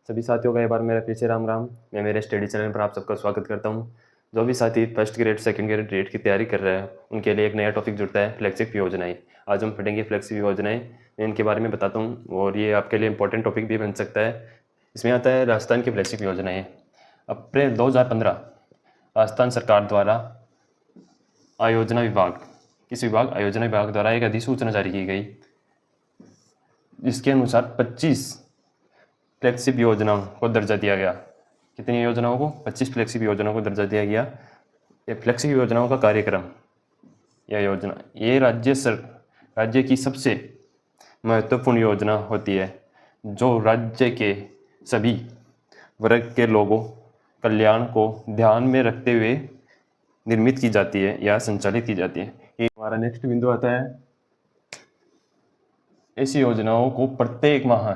सभी साथियों का एक बार मेरा फिर से राम राम। मैं मेरे स्टडी चैनल पर आप सबका स्वागत करता हूं। जो भी साथी first grade second grade rate की तैयारी कर रहे हैं उनके लिए एक नया टॉपिक जुड़ता है, फ्लेक्सिब योजनाएं। आज हम पढ़ेंगे फ्लेक्सिब योजनाएं। मैं इनके बारे में बताता हूं और ये आपके लिए इंपॉर्टेंट टॉपिक भी बन सकता है। इसमें आता है राजस्थान की फ्लेक्सिब योजनाएँ। अप्रैल 2015 राजस्थान सरकार द्वारा आयोजना विभाग आयोजना विभाग द्वारा एक अधिसूचना जारी की गई, जिसके अनुसार 25 फ्लेक्सिब योजनाओं को दर्जा दिया गया। कितनी योजनाओं को? 25 फ्लेक्सिब योजनाओं को दर्जा दिया गया। ये फ्लेक्सिब योजनाओं का कार्यक्रम या योजना ये राज्य की सबसे महत्वपूर्ण योजना होती है, जो राज्य के सभी वर्ग के लोगों कल्याण को ध्यान में रखते हुए निर्मित की जाती है या संचालित की जाती है। ये हमारा नेक्स्ट बिंदु आता है। ऐसी योजनाओं को प्रत्येक माह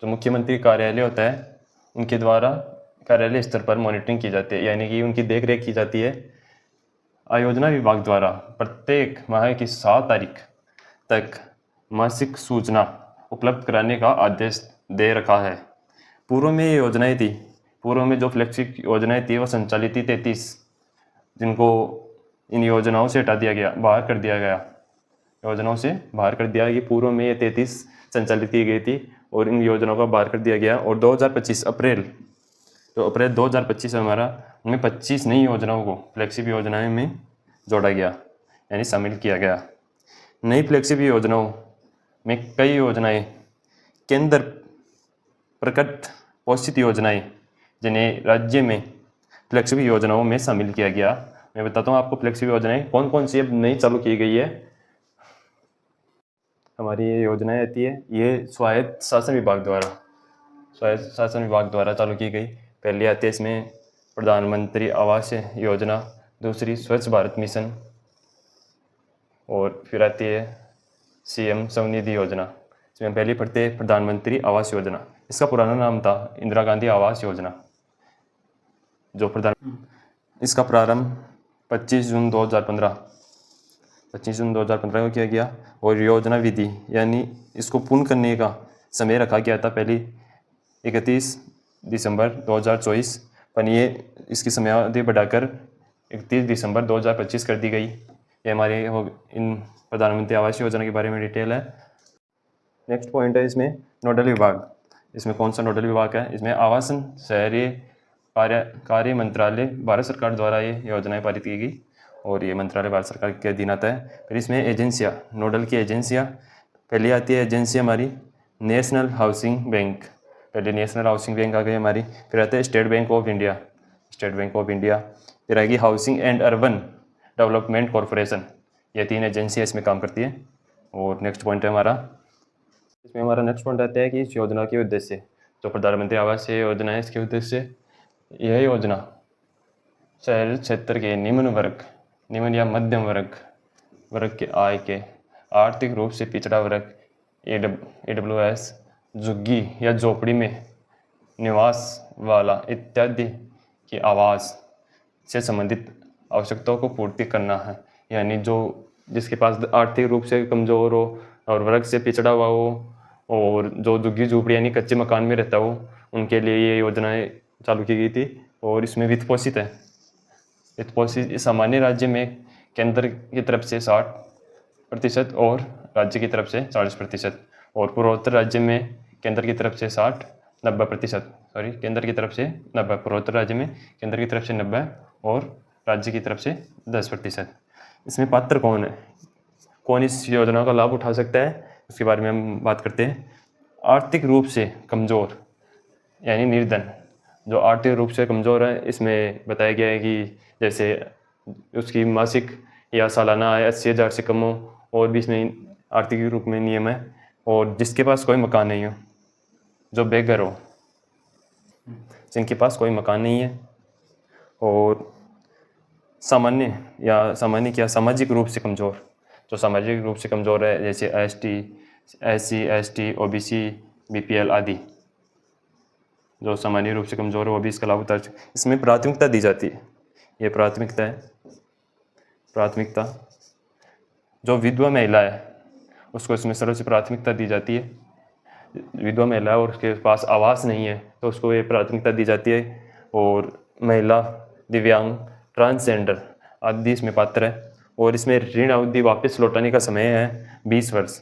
मुख्यमंत्री कार्यालय होता है उनके द्वारा कार्यालय स्तर पर मॉनिटरिंग की जाती है, यानी कि उनकी देखरेख की जाती है। आयोजना विभाग द्वारा प्रत्येक माह की 7 तारीख तक मासिक सूचना उपलब्ध कराने का आदेश दे रखा है। पूर्व में ये योजनाएं थी, पूर्व में जो फ्लेक्सिब योजनाएं थी वो संचालित थी 33, जिनको इन योजनाओं से हटा दिया गया, बाहर कर दिया गया, योजनाओं से बाहर कर दिया। ये पूर्व में ये 33 संचालित की गई थी और इन योजनाओं को बाहर कर दिया गया। और 2025 अप्रैल 2025 में हमारा उनमें 25 नई योजनाओं को फ्लेक्सिब योजनाएं में जोड़ा गया, यानी शामिल किया गया। नई फ्लेक्सिब योजनाओं में कई योजनाएं केंद्र प्रकट पोषित योजनाएं, जिन्हें राज्य में फ्लेक्सिब योजनाओं में शामिल किया गया। मैं बताता हूँ आपको फ्लेक्सिब योजनाएं कौन कौन सी अब नई चालू की गई है। हमारी ये योजनाएं आती है, ये स्वायत्त शासन विभाग द्वारा चालू की गई। पहली आती है इसमें प्रधानमंत्री आवास योजना, दूसरी स्वच्छ भारत मिशन, और फिर आती है सीएम स्वनिधि योजना। इसमें पहली पढ़ते हैं प्रधानमंत्री आवास योजना। इसका पुराना नाम था इंदिरा गांधी आवास योजना। इसका प्रारंभ 25 जून 2015 को किया गया और योजना विधि यानी इसको पूर्ण करने का समय रखा गया था पहले 31 दिसंबर 2024, पर ये इसकी समयावधि बढ़ाकर 31 दिसंबर 2025 कर दी गई। ये हमारे इन प्रधानमंत्री आवास योजना के बारे में डिटेल है। नेक्स्ट पॉइंट है इसमें नोडल विभाग। इसमें कौन सा नोडल विभाग है? इसमें आवासन शहरी कार्य मंत्रालय भारत सरकार द्वारा ये योजनाएं पारित की गई और ये मंत्रालय भारत सरकार के अधीन आता है। फिर इसमें एजेंसियाँ, नोडल की एजेंसियाँ, पहली आती है एजेंसी हमारी नेशनल हाउसिंग बैंक। पहले नेशनल हाउसिंग बैंक आ गई हमारी। फिर आता है स्टेट बैंक ऑफ इंडिया। फिर आएगी housing and urban development corporation. ये 3 एजेंसियाँ इसमें काम करती है। और नेक्स्ट पॉइंट है हमारा, इसमें हमारा नेक्स्ट पॉइंट आता है कि इस योजना के उद्देश्य, जो प्रधानमंत्री आवास योजना है, इसके उद्देश्य, यह योजना शहरी क्षेत्र के निम्न या मध्यम वर्ग के आय के आर्थिक रूप से पिछड़ा वर्ग, AWS, झुग्गी या झोपड़ी में निवास वाला इत्यादि की आवास से संबंधित आवश्यकताओं को पूर्ति करना है। यानी जो जिसके पास आर्थिक रूप से कमज़ोर हो और वर्ग से पिछड़ा हुआ हो और जो झुग्गी झोपड़ी यानी कच्चे मकान में रहता हो, उनके लिए ये योजनाएं चालू की गई थी। और इसमें वित्त पोषित सामान्य राज्य में केंद्र की तरफ से 60% और राज्य की तरफ से 40%, और पूर्वोत्तर राज्य में केंद्र की तरफ से 90%, पूर्वोत्तर राज्य में केंद्र की तरफ से 90 और राज्य की तरफ से 10%। इसमें पात्र कौन है, कौन इस योजना का लाभ उठा सकता है, उसके बारे में हम बात करते हैं। आर्थिक रूप से कमज़ोर यानी निर्धन, जो आर्थिक रूप से कमज़ोर है, इसमें बताया गया है कि जैसे उसकी मासिक या सालाना आय 80,000 से कम हो, और भी इसमें आर्थिक रूप में नियम है। और जिसके पास कोई मकान नहीं हो, जो बेघर हो, जिनके पास कोई मकान नहीं है, और सामाजिक रूप से कमज़ोर, जो सामाजिक रूप से कमज़ोर है, जैसे SC, ST, OBC, BPL आदि, जो सामान्य रूप से कमज़ोर है वो भी इसका लाभ उठा सकते। इसमें प्राथमिकता दी जाती है, ये प्राथमिकता है। जो विधवा महिला है उसको इसमें सर्वोच्च प्राथमिकता दी जाती है। विधवा महिला और उसके पास आवास नहीं है तो उसको ये प्राथमिकता दी जाती है। और महिला, दिव्यांग, ट्रांसजेंडर आदि इसमें पात्र है। और इसमें ऋण अवधि वापस लौटाने का समय है 20 वर्ष।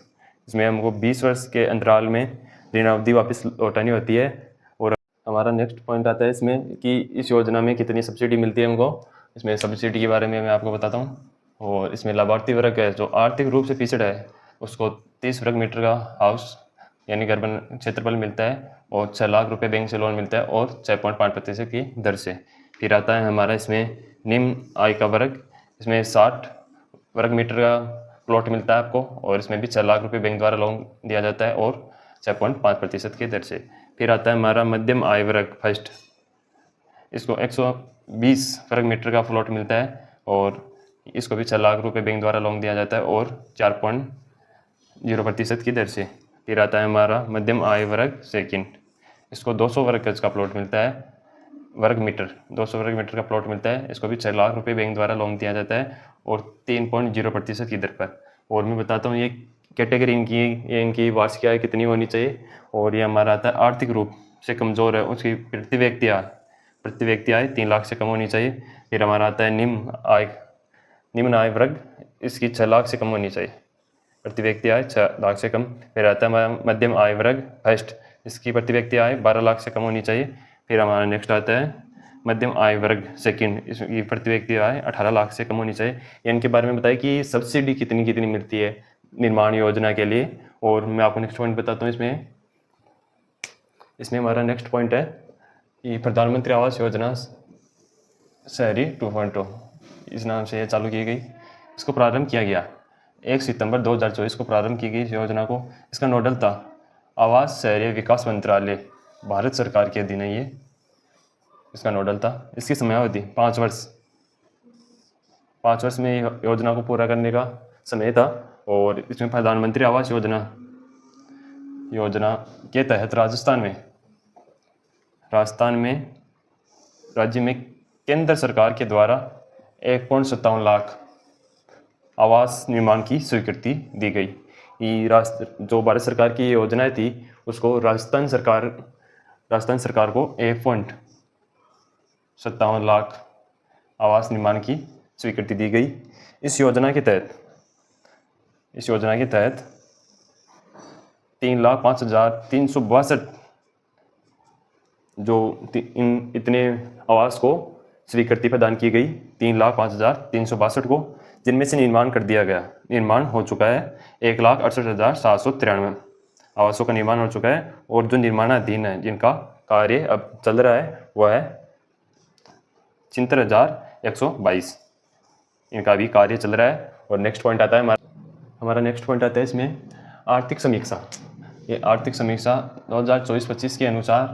इसमें हमको 20 वर्ष के अंतराल में ऋण अवधि वापस लौटानी होती है। और हमारा नेक्स्ट पॉइंट आता है इसमें कि इस योजना में कितनी सब्सिडी मिलती है हमको। इसमें सब्सिडी के बारे में मैं आपको बताता हूँ। और इसमें लाभार्थी वर्ग है जो आर्थिक रूप से पिछड़ा है उसको 30 वर्ग मीटर का हाउस यानी घर बन क्षेत्रफल मिलता है और 6 लाख रुपए बैंक से लोन मिलता है और 6.5% की दर से। फिर आता है हमारा इसमें निम्न आय का वर्ग। इसमें 60 वर्ग मीटर का प्लॉट मिलता है आपको और इसमें भी 6 लाख रुपए बैंक द्वारा लोन दिया जाता है और 6.5% की दर से। फिर आता है हमारा मध्यम आय वर्ग फर्स्ट। इसको 120 वर्ग मीटर का प्लॉट मिलता है और इसको भी 6 लाख रुपए बैंक द्वारा लोन दिया जाता है और 4.0% की दर से। फिर आता है हमारा मध्यम आय वर्ग सेकंड। इसको 200 वर्ग गज का प्लॉट मिलता है, वर्ग मीटर 200 वर्ग मीटर का प्लॉट मिलता है। इसको भी 6 लाख रुपए बैंक द्वारा लोन दिया जाता है और 3.0% की दर पर। और मैं बताता हूँ ये कैटेगरी इनकी वार्षिक आय कितनी होनी चाहिए। और ये हमारा आता है आर्थिक रूप से कमज़ोर है उसकी प्रति व्यक्ति आय 3 लाख से कम होनी चाहिए। फिर हमारा आता है निम्न आय वर्ग। इसकी 6 लाख से कम होनी चाहिए, प्रति व्यक्ति आय 6 लाख से कम। फिर आता है हमारा मध्यम आय वर्ग फर्स्ट। इसकी प्रति व्यक्ति आय 12 लाख से कम होनी चाहिए। फिर हमारा नेक्स्ट आता है मध्यम आय वर्ग सेकंड। इसकी प्रति व्यक्ति आय 18 लाख से कम होनी चाहिए। इनके बारे में बताया कि सब्सिडी कितनी मिलती है निर्माण योजना के लिए। और मैं आपको नेक्स्ट पॉइंट बताता हूँ। इसमें हमारा नेक्स्ट पॉइंट है कि प्रधानमंत्री आवास योजना शहरी 2.0 इस नाम से चालू की गई। इसको प्रारंभ किया गया 1 सितंबर 2024 को प्रारंभ की गई इस योजना को। इसका नोडल था आवास शहरी विकास मंत्रालय, भारत सरकार के अधीन है ये। इसका नोडल था। इसकी समयावधि 5 वर्ष में योजना को पूरा करने का समय था। और इसमें प्रधानमंत्री आवास योजना के तहत राज्य में केंद्र सरकार के द्वारा 1.57 लाख आवास निर्माण की स्वीकृति दी गई। जो भारत सरकार की योजनाएं थी उसको राजस्थान सरकार को 1.57 लाख आवास निर्माण की स्वीकृति दी गई। इस योजना के तहत 3,05,362 जो इतने आवास को स्वीकृति प्रदान की गई 3,05,362 को, जिनमें से निर्माण हो चुका है 1,68,793 आवासों का निर्माण हो चुका है। और जो निर्माणाधीन है जिनका कार्य अब चल रहा है वह है 73,122। इनका भी कार्य चल रहा है। और नेक्स्ट पॉइंट आता है हमारा नेक्स्ट पॉइंट आता है इसमें आर्थिक समीक्षा। ये आर्थिक समीक्षा 2024-25 के अनुसार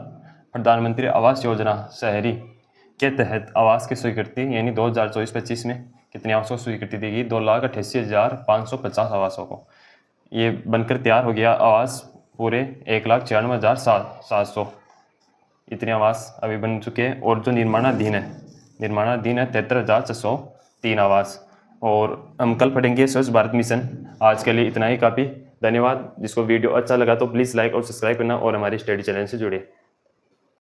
प्रधानमंत्री आवास योजना शहरी के तहत आवास की स्वीकृति यानी 2024-25 में कितने आवासों को स्वीकृति दी गई? 2,88,550 आवासों को। ये बनकर तैयार हो गया आवास पूरे 1,94,700 इतने आवास अभी बन चुके हैं। और जो निर्माणाधीन है 73,603 आवास। और हम कल पढ़ेंगे स्वच्छ भारत मिशन। आज के लिए इतना ही काफ़ी। धन्यवाद। जिसको वीडियो अच्छा लगा तो प्लीज़ लाइक और सब्सक्राइब करना और हमारी स्टडी चैनल से जुड़िए।